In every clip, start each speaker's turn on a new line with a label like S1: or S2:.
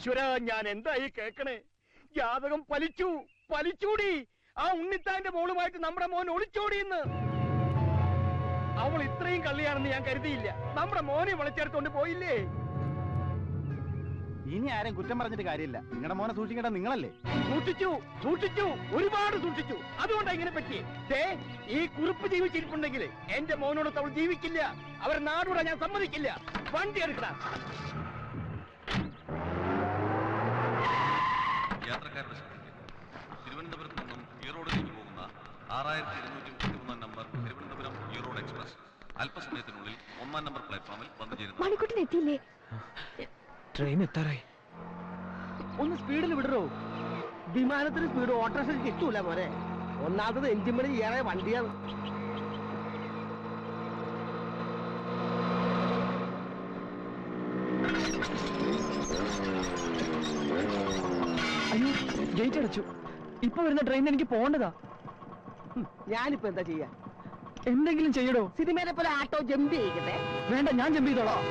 S1: ഈശ്വര, ഞാൻ എന്തായി കേക്കണേ? ജാതകം പലിച്ചൂടി. ആ ഉണ്ണിത്താന്റെ മോളുമായിട്ട് നമ്മുടെ മോൻ ഒളിച്ചോടിയെന്ന്. അവൾ ഇത്രയും കള്ളിയാണെന്ന് ഞാൻ കരുതിയില്ല. നമ്മുടെ മോനെ വിളിച്ചെടുത്തോണ്ട് പോയില്ലേ?
S2: ഇനി ആരും കുറ്റം പറഞ്ഞിട്ട് കാര്യമില്ല. നിങ്ങളുടെ മോനെ സൂക്ഷിക്കേണ്ട നിങ്ങളല്ലേ?
S1: സൂക്ഷിച്ചു, ഒരുപാട് സൂക്ഷിച്ചു. അതുകൊണ്ടാ ഇങ്ങനെ പറ്റിയേ. ഈ കുറിപ്പ് ജീവിച്ചിരിപ്പുണ്ടെങ്കിൽ എന്റെ മോനോട് അവൾ ജീവിക്കില്ല. അവർ നാടൂടെ ഞാൻ സമ്മതിക്കില്ല. വണ്ടി എടുക്കണം.
S3: യാത്രക്കാരുടെ തിരുവനന്തപുരത്ത് നിന്നും ഈറോഡിലേക്ക് പോകുന്ന 6231 നമ്പർ തിരുവനന്തപുരം ഈറോഡ് എക്സ്പ്രസ് അല്പസമയത്തിനുള്ളിൽ 1-ാം നമ്പർ പ്ലാറ്റ്ഫോമിൽ വന്നു ചേരുന്നു.
S4: ട്രെയിൻ എത്താറായി.
S1: ഒന്ന് സ്പീഡിൽ വിടറോ. വിമാനത്തിന് സ്പീഡ് ഓട്ടോറിക്ഷ കിട്ടൂല മോനെ. ഒന്നാമത് എഞ്ചിൻ പണി ഏറെ വണ്ടിയാണ്.
S4: അയ്യോ, ഗേറ്റ് അടച്ചു. ഇപ്പൊ വരുന്ന ട്രെയിൻ എനിക്ക് പോകേണ്ടതാ.
S1: ഞാനിപ്പോ എന്താ ചെയ്യാ?
S4: എന്തെങ്കിലും ചെയ്യടോ.
S1: സിനിമയിലെ പോലെ ആട്ടോ ജമ്പ് ചെയ്യിക്കട്ടെ?
S4: വേണ്ട, ഞാൻ ജമ്പ് ചെയ്തോളാം.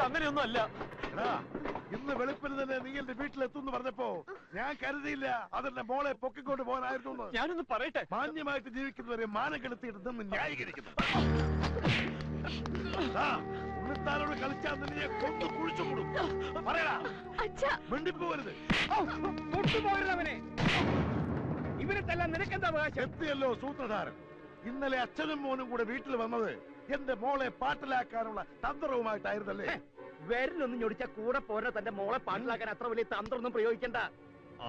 S1: അങ്ങനെയൊന്നും അല്ല.
S5: ഇന്ന് വെളുപ്പിന് തന്നെ നീ എന്റെ വീട്ടിലെത്തുന്നു പറഞ്ഞപ്പോ ഞാൻ കരുതിയില്ല അതെന്റെ മോളെ പൊക്കിക്കൊണ്ട് പോകാനായിരുന്നു.
S1: ഞാനൊന്ന് പറയട്ടെ.
S5: മാന്യമായിട്ട് ജീവിക്കുന്നവരെ മാനം കെടുത്തിയിട്ട് നിന്ന് ന്യായീകരിക്കുന്നു. ഉണ്ണിത്താനോട് കളിച്ചാൽ നിന്നെ കൊന്നു കുഴിച്ചു കൂടും. പറയടാ, മിണ്ടിപ്പോരുത്.
S1: അവനെ ഇവരെ തല്ലാൻ നിനക്കെന്താ അവകാശം?
S5: എത്തിയല്ലോ സൂത്രധാരൻ. ഇന്നലെ അച്ഛനും മോനും കൂടെ വീട്ടിൽ വന്നത് എന്റെ മോളെ പാട്ടിലാക്കാനുള്ള തന്ത്രവുമായിട്ടായിരുന്നല്ലേ?
S1: വിരലൊന്നും ഞൊടിച്ച കൂടെ പോരാ. തന്റെ മോളെ പാട്ടിലാക്കാൻ അത്ര വലിയ തന്ത്രമൊന്നും പ്രയോഗിക്കണ്ട.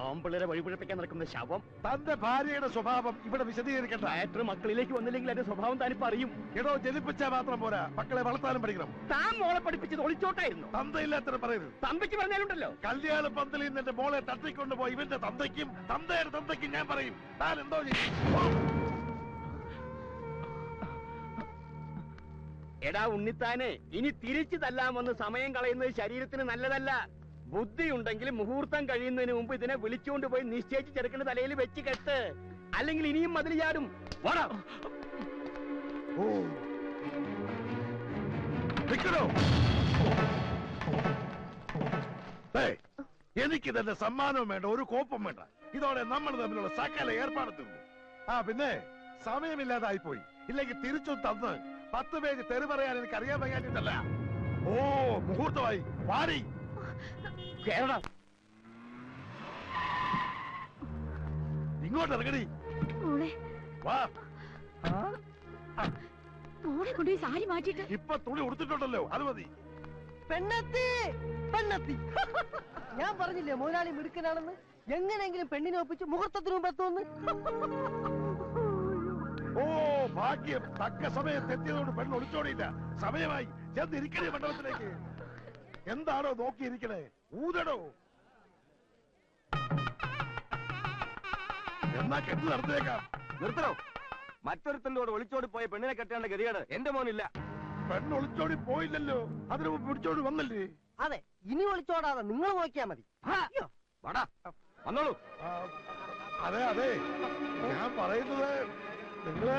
S1: ആമ്പിള്ളേരെ വഴിപിഴപ്പിക്കാൻ നടക്കുന്ന ശവം.
S5: തന്റെ ഭാര്യയുടെ സ്വഭാവം ഇവിടെ വിശദീകരിക്കണ്ട.
S1: മാറ്റർ മക്കളിലേക്ക് വന്നില്ലെങ്കിൽ എന്റെ സ്വഭാവം താനിപ്പോ അറിയും.
S5: എടോ, ജനിപ്പിച്ചാൽ മാത്രം പോരാ, മക്കളെ വളർത്താനും പഠിക്കണം.
S1: താൻ മോളെ പഠിപ്പിച്ചത് ഒളിച്ചോട്ടായിരുന്നു.
S5: തന്തയില്ലാത്ത പറയരുത്.
S1: തന്തയ്ക്ക് പറഞ്ഞാലുണ്ടല്ലോ.
S5: കല്യാണ പന്തലിൽ നിന്ന് എന്റെ മോളെ തട്ടിക്കൊണ്ടുപോയി ഇവന്റെ തന്തയ്ക്കും തന്തയുടെ തന്തയ്ക്കും ഞാൻ പറയും. താൻ എന്തോ ചെയ്യും?
S1: എടാ ഉണ്ണിത്താനെ, ഇനി തിരിച്ചു തല്ലാമെന്ന് സമയം കളയുന്നത് ശരീരത്തിന് നല്ലതല്ല. ബുദ്ധി ഉണ്ടെങ്കിൽ മുഹൂർത്തം കഴിയുന്നതിന് മുമ്പ് ഇതിനെ വിളിച്ചുകൊണ്ട് പോയി നിശ്ചയിച്ച് ചെറുക്കുന്ന തലയിൽ വെച്ച് കെട്ട്. അല്ലെങ്കിൽ ഇനിയും മതിൽ ചാടും.
S5: എനിക്ക് തന്നെ സമ്മാനവും വേണ്ട, ഒരു കോപ്പം വേണ്ട. ഇതോടെ നമ്മൾ തമ്മിലുള്ള സകല ഏർപ്പാട് തീർന്നു. പിന്നെ സമയമില്ലാതായിപ്പോയി. ഇല്ലെങ്കിൽ തിരിച്ചു തന്ന് 10 പേജ് തെറി പറയാൻ എനിക്ക് അറിയാൻ വയ്യാഞ്ഞിട്ടല്ല. മുഹൂർത്തമായി. പാടി ഇങ്ങോട്ട് ഇറങ്ങടി. വാ.
S6: സാരി മാറ്റിട്ട്
S5: ഇപ്പൊ തുണി ഉടുത്തിട്ടുണ്ടല്ലോ, അത് മതി.
S7: പെണ്ണെത്തി. ഞാൻ പറഞ്ഞില്ലേ മുതലാളി മിടുക്കനാണെന്ന്. എങ്ങനെയെങ്കിലും പെണ്ണിനെ ഒപ്പിച്ച് മുഹൂർത്തത്തിന് മുമ്പ് എത്തുമെന്ന്.
S5: ഭാഗ്യം, തക്ക സമയത്ത് എത്തിയതോട് പെണ്ണ് ഒളിച്ചോടിയില്ല. സമയമായി. ചെന്നിരിക്കണേ മണ്ഡലത്തിലേക്ക്. എന്താണോ നോക്കിയിരിക്കണേ? ഊതടോ. എന്നാ കെട്ട് നടത്തിയേക്കാം.
S1: നിർത്തണോ? മറ്റൊരുത്തന്റെ കൂടെ ഒളിച്ചോടി പോയ പെണ്ണിനെ കെട്ടേണ്ട ഗതികേട് എന്റെ മോനില്ല.
S5: പെണ്ണ് ഒളിച്ചോടി പോയില്ലല്ലോ, അതിന് പിടിച്ചോടി വന്നില്ലേ?
S7: അതെ, ഇനി ഒളിച്ചോടാതെ നിങ്ങൾ നോക്കിയാ മതി.
S1: വന്നോളൂ.
S5: അതെ, ഞാൻ പറയുന്നത് നിങ്ങള്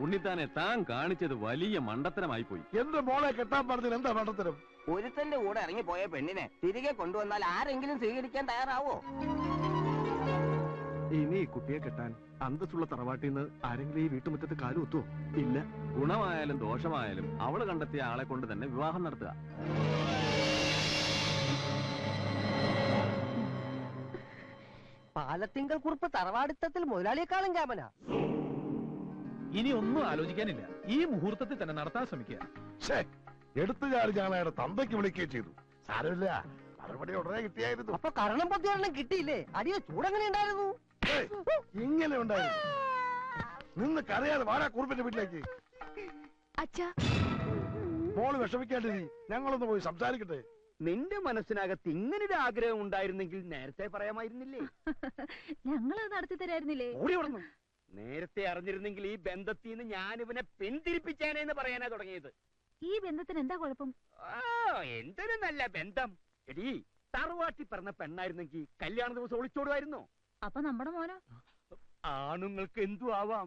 S3: ഉണ്ണിത്താനെ താൻ കാണിച്ചത് വലിയ മണ്ടത്തരമായി പോയി.
S5: എന്റെ മോളെ കെട്ടാൻ പറഞ്ഞത് എന്താ മണ്ടത്തരം?
S7: ഒരുത്തന്റെ കൂടെ ഇറങ്ങിപ്പോയ പെണ്ണിനെ തിരികെ കൊണ്ടുവന്നാൽ ആരെങ്കിലും സ്വീകരിക്കാൻ തയ്യാറാവോ?
S2: ഇനി ഈ കുട്ടിയെ കെട്ടാൻ അന്തസ്സുള്ള തറവാട്ടിൽ നിന്ന് ആരെങ്കിലും ഈ വീട്ടുമുറ്റത്ത് കാലുകുത്തുവോ? ഇല്ല.
S3: ഗുണമായാലും ദോഷമായാലും അവള് കണ്ടെത്തിയ ആളെ കൊണ്ട് തന്നെ വിവാഹം നടത്തുക.
S7: പാലത്തിങ്കൽ കുറിപ്പ് തറവാടിത്തത്തിൽ മുതലാളിയെക്കാളും ക്യാമനാ.
S4: ഇനി ഒന്നും ആലോചിക്കാനില്ല. ഈ മുഹൂർത്തത്തിൽ തന്നെ നടത്താൻ ശ്രമിക്കുക.
S5: എടുത്തു ചാടി ഞങ്ങളെ തന്തയ്ക്ക് വിളിക്കുകയും ചെയ്തു. സാരമില്ല, മറുപടി ഉടനെ കിട്ടിയായിരുന്നു.
S7: അപ്പൊ കരണം പത്തിയൊരെണ്ണം കിട്ടിയില്ലേ? അടിയോ ചൂടെങ്ങനെ ഉണ്ടായിരുന്നു?
S5: ഏയ്, ഇങ്ങനെ ഉണ്ടായിരുന്നു. നിന്ന് കരയാതെ വാടാ കുറുപ്പിന്റെ വീട്ടിലേക്ക്.
S6: അച്ഛാ,
S5: മോള് വിഷമിക്കാണ്ടിരി, ഞങ്ങളൊന്ന് പോയി സംസാരിക്കട്ടെ.
S1: നിന്റെ മനസ്സിനകത്ത് ഇങ്ങനൊരു ആഗ്രഹം ഉണ്ടായിരുന്നെങ്കിൽ നേരത്തെ പറയാമായിരുന്നില്ലേ?
S6: ഞങ്ങളത് നടത്തി തരായിരുന്നില്ലേ?
S1: ഓടി വളർന്നു. നേരത്തെ അറിഞ്ഞിരുന്നെങ്കിൽ ഈ ബന്ധത്തിൽ നിന്ന് ഞാൻ ഇവനെ പിന്തിരിപ്പിച്ചേനെന്ന് പറയാനാ തുടങ്ങിയത്.
S6: ഈ ബന്ധത്തിന് എന്താ കുഴപ്പം?
S1: എന്തൊരു നല്ല ബന്ധം. എടീ, തറവാട്ടി പറഞ്ഞ പെണ്ണായിരുന്നെങ്കിൽ കല്യാണ ദിവസം ഒളിച്ചോടുമായിരുന്നു.
S6: അപ്പൊ നമ്മുടെ മോനോ?
S1: ആണുങ്ങൾക്ക് എന്തു ആവാം.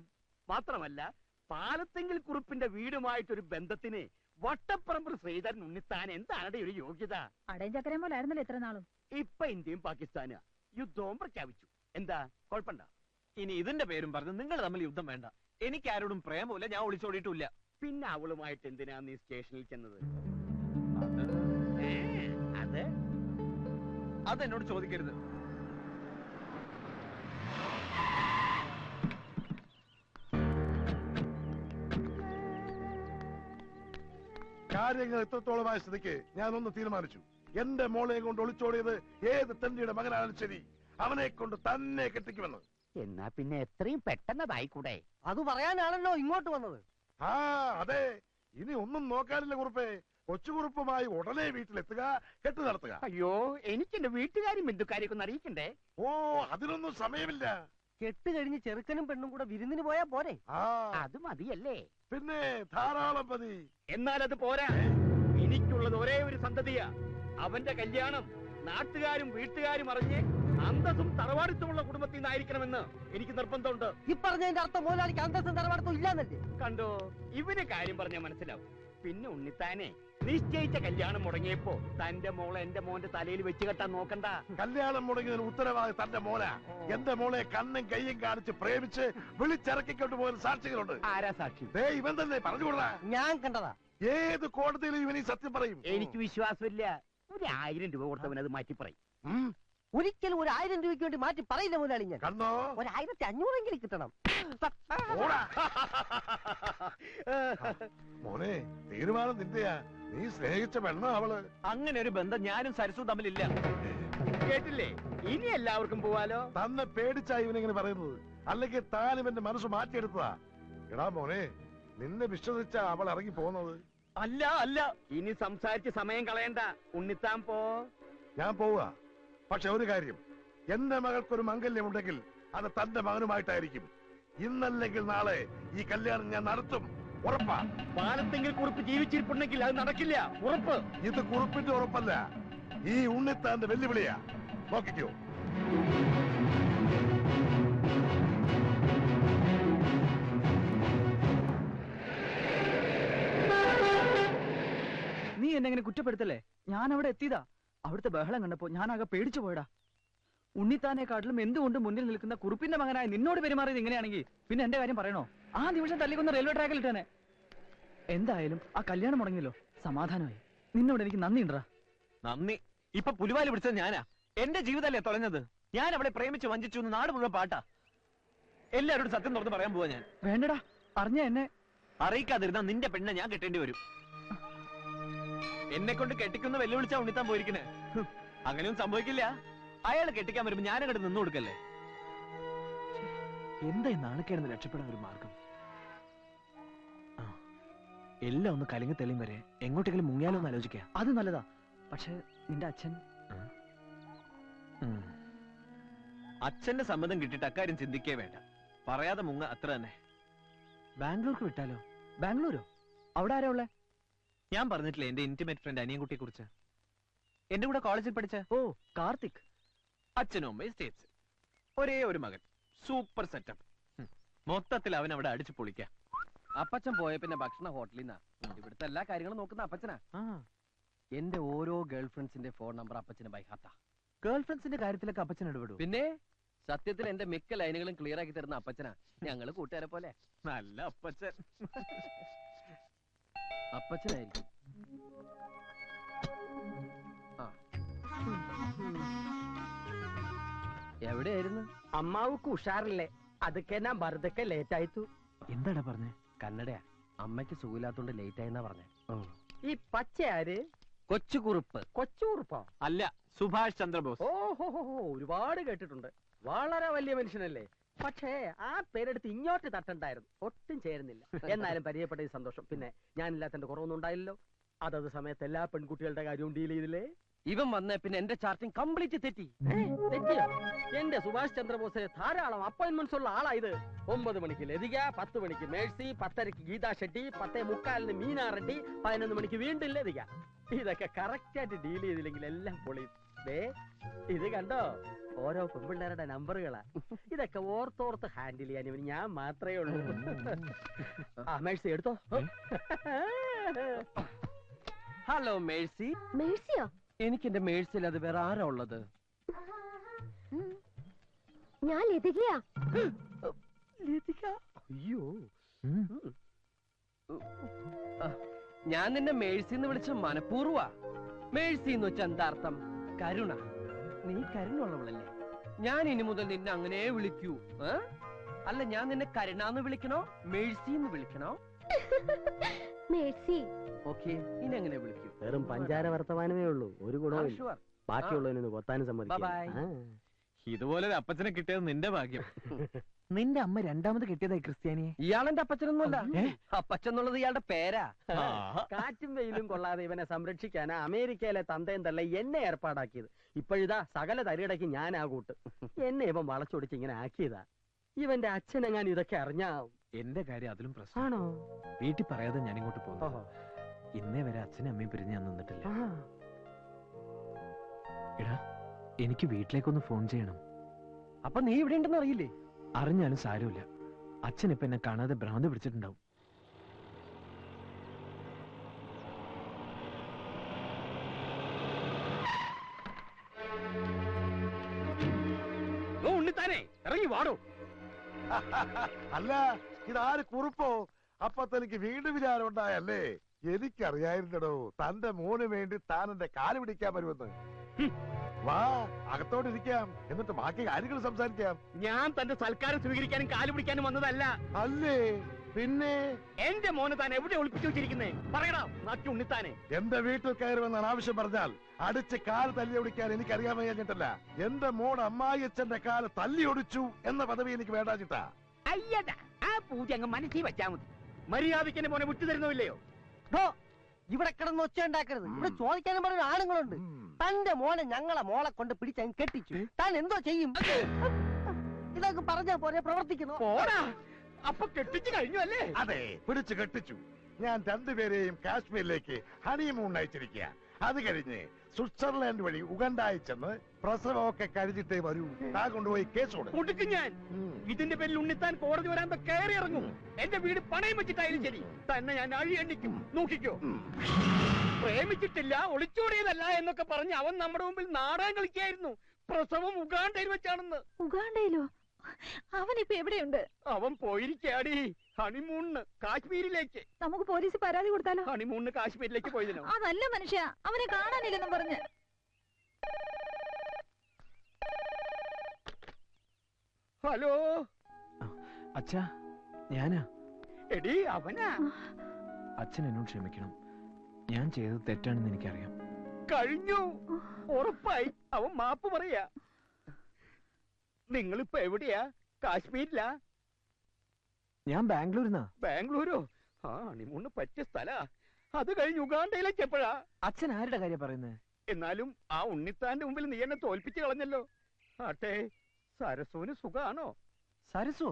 S1: മാത്രമല്ല, പാലത്തെങ്കിൽ കുറുപ്പിന്റെ വീടുമായിട്ടൊരു ബന്ധത്തിന് വട്ടപ്പറമ്പിൽ ശ്രീധരൻ ഉണ്ണിത്താൻ എന്താണ് ഒരു യോഗ്യത?
S6: അടയും ചക്കരയും പോലെ ആയിരുന്നല്ലോ ഇത്ര നാളും.
S1: ഇപ്പൊ ഇന്ത്യയും പാകിസ്ഥാനും യുദ്ധവും പ്രഖ്യാപിച്ചു. എന്താ കുഴപ്പമുണ്ടോ?
S3: ഇനി ഇതിന്റെ പേരും പറഞ്ഞ് നിങ്ങൾ തമ്മിൽ യുദ്ധം വേണ്ട. എനിക്ക് ആരോടും പ്രേമമില്ല, ഞാൻ ഒളിച്ചോടിയിട്ടില്ല.
S1: പിന്നെ അവളുമായിട്ട് എന്തിനാ നീ സ്റ്റേഷനിൽ ചെന്നത്? അത്
S3: അതെന്നോട് ചോദിക്കരുത്.
S5: കാര്യങ്ങൾ എത്രത്തോളമായ സ്ഥിതിക്ക് ഞാനൊന്ന് തീരുമാനിച്ചു. എന്റെ മോളെ കൊണ്ട് ഒളിച്ചോടിയത് ഏത് തന്റെ മകനാണ് ശരി, അവനെ കൊണ്ട് തന്നെ കെട്ടിക്കുമെന്ന്.
S1: എന്നാ പിന്നെ എത്രയും പെട്ടെന്നതായിക്കൂടെ?
S7: അത് പറയാനാണല്ലോ ഇങ്ങോട്ട് വന്നത്.
S5: ആ അതെ, ഇനി ഒന്നും നോക്കാനില്ല കുറുപ്പേ. കൊച്ചുകുറുപ്പുമായി ഉടനെ വീട്ടിലെത്തുക, കെട്ടു നടത്തുക.
S1: അയ്യോ, എനിക്ക് എന്റെ വീട്ടുകാരും ബന്ധുക്കാരെയൊക്കെ ഒന്ന് അറിയിക്കണ്ടേ?
S5: ഓ, അതിനൊന്നും സമയമില്ല.
S7: കെട്ട് കഴിഞ്ഞ് ചെറുക്കനും പെണ്ണും കൂടെ വിരുന്നിന് പോയാ പോരെ?
S5: ആ
S1: അത് മതിയല്ലേ?
S5: പിന്നെ ധാരാളം മതി.
S1: എന്നാൽ അത് പോരാ. എനിക്കുള്ളത് ഒരേ ഒരു സന്തതിയാ. അവന്റെ കല്യാണം നാട്ടുകാരും വീട്ടുകാരും അറിഞ്ഞ് അന്തസ്സും തറവാടിത്തമുള്ള കുടുംബത്തിൽ നിന്നായിരിക്കണമെന്ന് എനിക്ക് നിർബന്ധമുണ്ട്.
S7: ഈ പറഞ്ഞതിന്റെ അർത്ഥം മുതലാളിക്ക് അന്തസ്സും തറവാടത്തും ഇല്ലാന്നല്ലേ?
S1: കണ്ടോ, ഇവന് കാര്യം പറഞ്ഞാൽ മനസ്സിലാവും. പിന്നെ ഉണ്ണിത്താനെ നിശ്ചയിച്ച കല്യാണം മുടങ്ങിയപ്പോ തന്റെ മോളെ എന്റെ മോന്റെ തലയിൽ വെച്ച് കെട്ടാൻ നോക്കണ്ട.
S5: കല്യാണം മുടങ്ങിയതിന് ഉത്തരവാദി തന്റെ മോനാ. എന്റെ മോളെ കണ്ണും കയ്യും കാണിച്ച് പ്രേമിച്ച് വിളിച്ചിറക്കിക്കൊണ്ട് പോയ സാക്ഷികളുണ്ട്.
S1: ആരാ സാക്ഷി?
S5: ദേ ഇവൻ തന്നെ പറഞ്ഞുകൊടുതാ.
S7: ഞാൻ കണ്ടതാ.
S5: ഏത് കോടതിയിലും ഇവനീ സത്യം പറയും.
S1: എനിക്ക് വിശ്വാസമില്ല. 1000 രൂപ കൊടുത്തവൻ അത് മാറ്റി പറയും.
S5: ഉം,
S7: ഒരിക്കലും 1000 രൂപയ്ക്ക് വേണ്ടി മാറ്റി പറയില്ല മുതലാളി. ഞാൻ
S5: കണ്ടോ?
S7: 1500 കിട്ടണം.
S5: ഓടാ. മോനെ, തീരുമാനം നിന്റെയാ. നീ സ്നേഹിച്ച പെണ്ണോ അവള്.
S3: അങ്ങനെ ഒരു ബന്ധം ഞാനും സരസും തമ്മിലില്ല.
S1: കേട്ടില്ലേ? ഇനി എല്ലാവർക്കും പോവാലോ.
S5: തന്നെ പേടിച്ചാ ഇവനിങ്ങനെ പറയുന്നത്, അല്ലെങ്കിൽ താൻ ഇവന്റെ മനസ്സ് മാറ്റിയെടുത്തതാ. എടാ മോനെ, നിന്നെ വിശ്വസിച്ച അവൾ ഇറങ്ങി പോകുന്നത്.
S3: അല്ല അല്ല,
S1: ഇനി സംസാരിച്ച് സമയം കളയണ്ട. ഉണ്ണിത്താൻ പോ.
S5: ഞാൻ പോവുക. പക്ഷെ ഒരു കാര്യം, എന്റെ മകൾക്കൊരു മംഗല്യമുണ്ടെങ്കിൽ അത് തന്റെ മകനുമായിട്ടായിരിക്കും. ഇന്നല്ലെങ്കിൽ നാളെ ഈ കല്യാണം ഞാൻ നടത്തും. ഉറപ്പാ.
S1: പാലത്തെങ്കിൽ കുറിപ്പ് ജീവിച്ചിരിപ്പുണ്ടെങ്കിൽ അത് നടക്കില്ല. ഉറപ്പ്.
S5: ഇത് കുറിപ്പിന്റെ ഉറപ്പല്ല, ഈ ഉണ്ണിത്താന്റെ വെല്ലുവിളിയാ. നോക്കിക്കോ.
S4: നീ എന്നെ എങ്ങനെ കുറ്റപ്പെടുത്തല്ലേ? ഞാൻ അവിടെ എത്തിയതാ. അവിടുത്തെ ബഹളം കണ്ടപ്പോ ഞാൻ ആകെ പേടിച്ചു പോയടാ. ഉണ്ണിത്താനെക്കാട്ടിലും എന്തുകൊണ്ട് മുന്നിൽ നിൽക്കുന്ന കുറുപ്പിന്റെ മകനായ നിന്നോട് പെരുമാറിയത് ഇങ്ങനെയാണെങ്കിൽ പിന്നെ എന്റെ കാര്യം പറയണോ? ആ നിമിഷം തല്ലിക്കൊന്ന് റെയിൽവേ ട്രാക്കിൽ ഇട്ടേനെ. എന്തായാലും ആ കല്യാണം മുടങ്ങിയല്ലോ, സമാധാനമായി. നിന്നോട് എനിക്ക് നന്ദിയുണ്ടാ.
S3: നന്ദി? ഇപ്പൊ പുലിവാലി പിടിച്ചത് ഞാനാ. എന്റെ ജീവിതമല്ലേ തുലഞ്ഞത്. ഞാൻ അവളെ പ്രേമിച്ച് വഞ്ചിച്ചു എന്ന് നാട് മുഴുവൻ പാട്ടാ. എല്ലാവരോടും സത്യം തുറന്ന് പറയാൻ പോവാ ഞാൻ.
S4: വേണ്ടടാ, അറിഞ്ഞ എന്നെ
S3: അറിയിക്കാതിരുന്ന നിന്റെ പെണ്ണെ ഞാൻ കെട്ടേണ്ടി വരും. എന്നെ കൊണ്ട് കെട്ടിക്കുന്ന വെല്ലുവിളിച്ചാ ഉണ്ണിത്താൻ പോയിരിക്കണേ. അങ്ങനെയൊന്നും സംഭവിക്കില്ല. അയാൾ കെട്ടിക്കാൻ വരുമ്പോ ഞാനങ്ങോട്ട് നിന്നു കൊടുക്കല്ലേ. എന്താ ഈ നാണക്കേടുന്ന് രക്ഷപ്പെടാൻ ഒരു മാർഗം? എല്ലാം ഒന്ന് കലങ്ങി തെളിയും വരെ എങ്ങോട്ടെങ്കിലും മുങ്ങിയാലോ എന്ന് ആലോചിക്കാം.
S4: അത് നല്ലതാ. പക്ഷെ നിന്റെ അച്ഛൻ
S3: അച്ഛന്റെ സമ്മതം കിട്ടിയിട്ട് അക്കാര്യം ചിന്തിക്കേ വേണ്ട. പറയാതെ മുങ്ങ, അത്ര തന്നെ. ബാംഗ്ലൂർക്ക് വിട്ടാലോ?
S4: ബാംഗ്ലൂരോ? അവിടെ ആരാ ഉള്ളേ?
S3: ഞാൻ പറഞ്ഞിട്ടില്ലേ എന്റെ ഇന്റിമേറ്റ് ഫ്രണ്ട് അനിയൻകുട്ടിയെ കുറിച്ച്. എന്റെ കൂടെ കോളേജിൽ പഠിച്ച.
S4: ഓ, കാർത്തിക്.
S3: അച്ഛനും അമ്മയും സ്റ്റേറ്റ്സ്. ഒരേ ഒരു മകൻ. Super setup. മൊത്തത്തിൽ അവൻ അവിടെ അടിച്ചു പൊളിക്കാം.
S8: അപ്പച്ചൻ പോയ പിന്നെ ഭക്ഷണ ഹോട്ടലിൽ നിന്നാ. ഇവിടുത്തെ എല്ലാ കാര്യങ്ങളും നോക്കുന്ന അപ്പച്ചനാ. എന്റെ ഓരോ ഗേൾ ഫ്രണ്ട്സിന്റെ ഫോൺ നമ്പർ അപ്പച്ചന് ബൈഹാത്താ.
S3: ഗേൾ ഫ്രണ്ട്സിന്റെ കാര്യത്തിലൊക്കെ അപ്പച്ചൻ ഇടപെടും.
S8: പിന്നെ സത്യത്തിൽ എന്റെ മിക്ക ലൈനുകളും ക്ലിയർ ആക്കി തരുന്ന അപ്പച്ചനാ. ഞങ്ങള് കൂട്ടുകാരെ പോലെ.
S3: നല്ല അപ്പച്ചൻ.
S8: അപ്പച്ചനായിരിക്കും. എവിടെയായിരുന്നു?
S7: അമ്മാവുക്ക് ഉഷാറില്ലേ? അതൊക്കെ ഞാൻ വെറുതെ ലേറ്റ് ആയിത്തു.
S3: എന്താടാ പറഞ്ഞേ?
S8: കന്നഡയാ. അമ്മയ്ക്ക് സുഖമില്ലാത്തോണ്ട് ലേറ്റ് ആയെന്നാ പറഞ്ഞേ.
S7: ഈ പച്ച ആര്?
S8: കൊച്ചുകുറുപ്പ്. കൊച്ചുകുറുപ്പോ?
S3: അല്ല, സുഭാഷ് ചന്ദ്രബോസ്.
S8: ഓഹോ, ഒരുപാട് കേട്ടിട്ടുണ്ട്. വളരെ വലിയ മനുഷ്യനല്ലേ. പക്ഷേ ആ പേരെടുത്ത് ഇങ്ങോട്ട് തട്ടണ്ടായിരുന്നു. ഒട്ടും ചേരുന്നില്ല. എന്നാലും പരിചയപ്പെട്ട സന്തോഷം. പിന്നെ ഞാനില്ലാത്തന്റെ കുറവൊന്നും ഉണ്ടായില്ലല്ലോ. അതത് സമയത്ത് എല്ലാ പെൺകുട്ടികളുടെ കാര്യവും ഡീൽ ചെയ്തില്ലേ? ഇവൻ വന്ന പിന്നെ എന്റെ ചാർട്ടിങ് കംപ്ലീറ്റ് തെറ്റി. തെറ്റിയോ? എന്റെ സുഭാഷ് ചന്ദ്രബോസ് ധാരാളം അപ്പോയിന്റ്മെന്റ്സ് ഉള്ള ആളായത്. 9 മണിക്ക് ലതിക, 10 മണിക്ക് മേഴ്സി, 10:30 ഗീതാ ഷെട്ടി, 10:45 മീനാ റെഡ്ഡി, 11 മണിക്ക് വീണ്ടും ലതിക. ഇതൊക്കെ കറക്റ്റ് ആയിട്ട് ഡീൽ ചെയ്തില്ലെങ്കിൽ എല്ലാം പൊളിയും. ഇത് കണ്ടോ, ഓരോ പെൺപിള്ളേരുടെ നമ്പറുകളാ. ഇതൊക്കെ ഓർത്തോർത്ത് ഹാൻഡിൽ ചെയ്യാൻ ഇവന് ഞാൻ മാത്രമേ ഉള്ളൂ. ആ മേഴ്സി എടുത്തോ. ഹലോ മേഴ്സി.
S9: മേഴ്സിയോ?
S8: എനിക്ക് എന്റെ മേഴ്സിൽ അത് വേറെ ആരാ ഉള്ളത്?
S9: ഞാൻ ലതികയാ.
S8: ലതിക? അയ്യോ, ഞാൻ നിന്നെ മേഴ്സി എന്ന് വിളിച്ച മനഃപൂർവ്വ. മേഴ്സി എന്ന് വെച്ചാൽ എന്താ അർത്ഥം? കരുണ. നീ കരുണുള്ളവളല്ലേ? ഞാൻ ഇനി മുതൽ നിന്നെ അങ്ങനെ വിളിക്കൂ. അല്ല, ഞാൻ നിന്നെ കരുണാന്ന് വിളിക്കണോ മേഴ്സി എന്ന് വിളിക്കണോ?
S9: മേഴ്സി.
S8: ഓക്കെ, ഇനി എങ്ങനെ വിളിക്കൂ? വെറും പഞ്ചാര വർത്തമാനമേ ഉള്ളൂ, ഒരു ഗുണവും. ബാക്കിയുള്ളതിനൊന്ന് കൊത്താനും സമ്മതിക്കും.
S3: ഇതുപോലെ അപ്പച്ചനെ കിട്ടിയത് നിന്റെ ഭാഗ്യം. നിന്റെ അമ്മ രണ്ടാമത് കിട്ടിയതായി ക്രിസ്ത്യാനിയെ.
S8: ഇയാളെന്റെ അപ്പച്ചനൊന്നുമല്ല. അപ്പച്ചെന്നുള്ളത് ഇയാളുടെ പേരാ. കാറ്റും വെയിലും കൊള്ളാതെ ഇവനെ സംരക്ഷിക്കാനാ അമേരിക്കയിലെ തന്തയും തള്ള എന്നെ ഏർപ്പാടാക്കിയത്. ഇപ്പോഴിതാ സകല തരികിടയ്ക്ക് ഞാൻ ആ കൂട്ട്. എന്നെ ഇവൻ വളച്ചൊടിച്ച് ഇങ്ങനെ ആക്കിയതാ. ഇവന്റെ അച്ഛനെങ്ങാൻ ഇതൊക്കെ അറിഞ്ഞാ.
S3: എന്റെ കാര്യം അതിലും പ്രശ്നം.
S8: ആണോ?
S3: വീട്ടിൽ പറയാതെ ഞാൻ ഇങ്ങോട്ട് പോകുന്നു. ഇന്നേ വരെ അച്ഛനും അമ്മയും പിരിഞ്ഞ് ഞാൻ നിന്നിട്ടില്ല. എടാ, എനിക്ക് വീട്ടിലേക്കൊന്ന് ഫോൺ ചെയ്യണം.
S8: അപ്പൊ നീ ഇവിടെ ഉണ്ടെന്ന് അറിയില്ലേ?
S3: അറിഞ്ഞാലും സാരമില്ല. അച്ഛൻ ഇപ്പൊ എന്നെ കാണാതെ ഭ്രാന്ത് പിടിച്ചിട്ടുണ്ടാവും.
S1: ഉണ്ണിത്താനെ ഇറങ്ങി വാടോ.
S5: അല്ല, ഇതാര് കുറുപ്പോ? അപ്പൊ തനിക്ക് വീണ്ടും വിചാരം ഉണ്ടായല്ലേ? എനിക്കറിയായിരുന്നടോ തന്റെ മോന് വേണ്ടി താൻ എന്റെ കാല് പിടിക്കാൻ വരുമെന്ന്. വാ, അകത്തോട്ടിരിക്കാം, എന്നിട്ട് ബാക്കി കാര്യങ്ങൾ സംസാരിക്കാം.
S1: ഞാൻ തന്റെ സൽക്കാരം സ്വീകരിക്കാനും കാല് പിടിക്കാനും വന്നതല്ല.
S5: അല്ലേ പിന്നെ?
S1: എന്റെ മോന് താൻ എവിടെ ഒളിപ്പിച്ചു വെച്ചിരിക്കുന്നേ? പറയടാ നാക്കി ഉണ്ണിത്താനെ.
S5: എന്റെ വീട്ടിൽ കയറുമെന്നാണ് ആവശ്യം പറഞ്ഞാൽ അടിച്ച് കാല് തല്ലി ഒടിക്കാൻ എനിക്കറിയാൻ വയ്യാഞ്ഞിട്ടല്ല. എന്റെ മോൻ അമ്മായി അച്ഛന്റെ കാല് തല്ലി ഒടിച്ചു എന്ന പദവി എനിക്ക് വേണ്ടാച്ചിട്ടാ.
S1: അയ്യടാ, ആ പൂജ അങ്ങ് മനസ്സിൽ വെച്ചാ മതി. മര്യാദയ്ക്ക് എന്റെ മോനെ വിട്ടു തരുന്നില്ലയോ?
S7: ഇവിടെ കിടന്ന് ഒച്ച ഉണ്ടാക്കരുത്. ഇവിടെ ചോദിക്കാനും പറഞ്ഞ ആണുങ്ങളുണ്ട്. തന്റെ മോനെ ഞങ്ങളെ മോളെ കൊണ്ട് പിടിച്ചങ്ങ് കെട്ടിച്ചു. താൻ എന്തോ ചെയ്യും? ഇതൊക്കെ പറഞ്ഞാ പോലെ പ്രവർത്തിക്കുന്നു.
S1: പോടാ, അപ്പൊ കെട്ടിച്ചു കഴിഞ്ഞു അല്ലേ?
S5: അതെ, പിടിച്ചു കെട്ടിച്ചു. ഞാൻ രണ്ടുപേരെയും കാശ്മീരിലേക്ക് ഹണിമൂൺ അയച്ചിരിക്കുക. അത് കഴിഞ്ഞ് സ്വിറ്റ്സർലാൻഡ് വഴി ഉഗണ്ടായി ചെന്ന് പ്രസവമൊക്കെ കഴിഞ്ഞിട്ടേ വരൂ. താ കൊണ്ടുപോയി കേസ്
S1: കൊടുക്കും ഞാൻ. ഇതിന്റെ പേരിൽ ഉണ്ണിത്താൻ കോടതി വരാൻ കയറി ഇറങ്ങും. എന്റെ വീട് പണയം വെച്ചിട്ടായാലും ശരി, തന്നെ ഞാൻ അഴി എണ്ണിക്കും. നോക്കിക്കോ. പ്രേമിച്ചിട്ടില്ല, ഒളിച്ചോടിയതല്ല എന്നൊക്കെ പറഞ്ഞ് അവൻ നമ്മുടെ മുമ്പിൽ നാടകം കളിക്കായിരുന്നു. പ്രസവം ഉഗാണ്ടയിൽ വെച്ചാണെന്ന്.
S6: ഉഗാണ്ടയിലോ? അവനിപ്പോ എവിടെയുണ്ട്?
S1: അവൻ പോയിരിക്കാടി ഹണിമൂണിന് കാശ്മീരിലേക്ക്.
S6: നമുക്ക് പോലീസ് പരാതി കൊടുത്താലോ?
S1: ഹണിമൂണിന് കാശ്മീരിലേക്ക് പോയതിനോ?
S6: അതല്ല മനുഷ്യ, അവനെ കാണാനില്ലെന്നും പറഞ്ഞ്.
S1: ഹലോ
S3: അച്ഛാ, ഞാനാ.
S1: എടി അവനാ.
S3: അച്ഛൻ എന്നോട് ക്ഷമിക്കണം. ഞാൻ ചെയ്തത് തെറ്റാണെന്ന് എനിക്കറിയാം.
S1: കഴിഞ്ഞു, ഉറപ്പായി. അവൻ മാപ്പ് പറയാ. നിങ്ങളിപ്പോ എവിടെയാ? കാശ്മീരിലാ?
S3: ഞാൻ ബാംഗ്ലൂരിന്നാ.
S1: ബാംഗ്ലൂരോ? ആ, ഹണിമൂണിന് പറ്റിയ സ്ഥലാ. അത് കഴിഞ്ഞ് ഉഗാണ്ടയിലേക്ക് എപ്പോഴാ?
S3: അച്ഛൻ ആരുടെ കാര്യം പറയുന്നത്?
S1: എന്നാലും ആ ഉണ്ണിത്താന്റെ മുമ്പിൽ നീ എന്നെ തോൽപ്പിച്ച് കളഞ്ഞല്ലോ. ആട്ടെ, സരസുവിന് സുഖാണോ?
S3: സരസോ?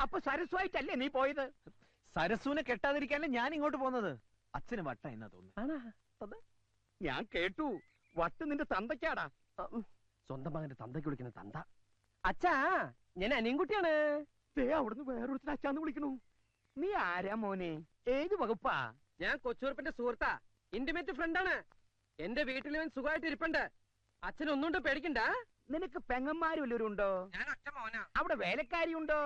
S1: അപ്പൊ സരസുവായിട്ടല്ലേ നീ പോയത്?
S3: സരസുവിനെ കെട്ടാതിരിക്കാനല്ലേ ഞാൻ ഇങ്ങോട്ട് പോകുന്നത്. അച്ഛന് വട്ട എന്നാ തോന്നുന്നു.
S1: ഞാൻ കേട്ടു, വട്ട് നിന്റെ തന്തയ്ക്കാടാ.
S8: സ്വന്തം മകന്റെ തന്തയ്ക്ക് വിളിക്കുന്ന തന്ത. അച്ഛാ, ഞാൻ അനിയൻകുട്ടിയാണ്.
S1: അവിടുന്ന് വേറൊരുത്തിന് അച്ഛാന്ന് വിളിക്കണു. നീ ആരാ മോനെ? ഏത് വകുപ്പാ?
S8: ഞാൻ കൊച്ചുറുപ്പിന്റെ സുഹൃത്താ, ഇന്റിമേറ്റ് ഫ്രണ്ടാണ്. എന്റെ വീട്ടിൽ ഇവൻ സുഖമായിട്ട് ഇരിപ്പുണ്ട്. അച്ഛൻ ഒന്നുകൊണ്ട് പേടിക്കണ്ട.
S1: നിനക്ക് പെങ്ങന്മാരും വല്ലവരും ഉണ്ടോ?
S8: ഞാൻ ഒറ്റ മോനാ.
S1: അവിടെ വേലക്കാരി ഉണ്ടോ?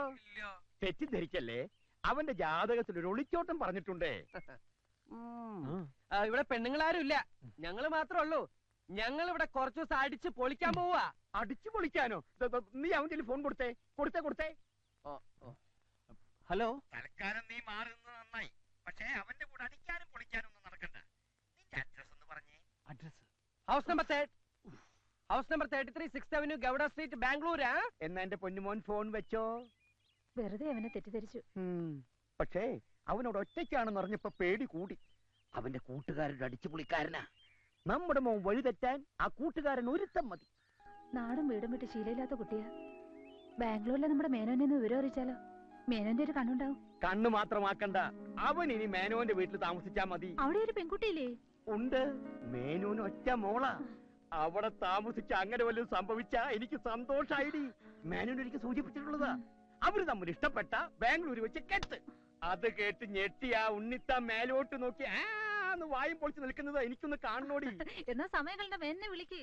S1: തെറ്റിദ്ധരിക്കല്ലേ, അവന്റെ ജാതകത്തിൽ ഒരു ഒളിച്ചോട്ടം പറഞ്ഞിട്ടുണ്ടേ.
S8: ഇവിടെ പെണ്ണുങ്ങളാരും ഇല്ല, ഞങ്ങള് മാത്രമേ ഉള്ളൂ. ഞങ്ങൾ ഇവിടെ കുറച്ചു ദിവസം അടിച്ച് പൊളിക്കാൻ പോവാ.
S1: അടിച്ചു പൊളിക്കാനോ? നീ അവന്റെ ഫോൺ കൊടുത്തേ. കൊടുത്തേ.
S3: ഹലോ.
S1: തൽക്കാലം നീ മാറുന്നത് നന്നായി. പക്ഷേ അവന്റെ കൂടെ അടിക്കാനും പൊളിക്കാനും ഒന്നും നടക്കണ്ട. നിന്റെ
S3: address
S8: house number house number 33 6th avenue Gowda street ബാംഗ്ലൂരാ.
S1: എന്നാ എന്റെ പൊന്നുമോൻ ഫോൺ വെച്ചോ.
S6: വെറുതെ അവനെ തെറ്റിദ്ധരിച്ചു.
S1: പക്ഷേ അവനോട് ഒറ്റയ്ക്കാണെന്ന് അറിഞ്ഞപ്പോ പേടി കൂടി. അവന്റെ കൂട്ടുകാരുടെ അടിച്ചുപൊളിക്കാരനാ. നമ്മുടെ മോൻ വഴിതെറ്റാൻ ആ കൂട്ടുകാരൻ ഒരുത്തം മതി.
S6: നാടും വീടും വിട്ട് ശീലമില്ലാത്ത കുട്ടിയാ. ബാംഗ്ലൂരിലെ നമ്മുടെ മേനോനെ ഒന്ന് വിവരം അറിയിച്ചാലോ? മേനോന്റെ ഒരു കണ്ണുണ്ടാവും.
S1: കണ്ണു മാത്രമാക്കണ്ട, അവൻ ഇനി മേനോന്റെ വീട്ടിൽ താമസിച്ചാ മതി.
S6: അവിടെ ഒരു പെൺകുട്ടിയില്ലേ?
S1: ഉണ്ട്, മേനോന് ഒറ്റ മോളാ. അവിടെ താമസിച്ച അങ്ങനെ വല്ലതും സംഭവിച്ചാ എനിക്ക് സന്തോഷായിടി. മേനോൻ എനിക്ക് സൂചിപ്പിച്ചിട്ടുള്ളതാ. അവര് തമ്മിൽ ഇഷ്ടപ്പെട്ട ബാംഗ്ലൂർ വെച്ച് കെട്ട്. അത് കേട്ട് ഞെട്ടി ആ ഉണ്ണിത്താൻ മേലോട്ട് നോക്കി വായും പൊളിച്ച് നിൽക്കുന്നത് എനിക്കൊന്ന് കാണണോടി.
S6: എന്നാ സമയം കളണ്ട, മേനെ വിളിക്ക്.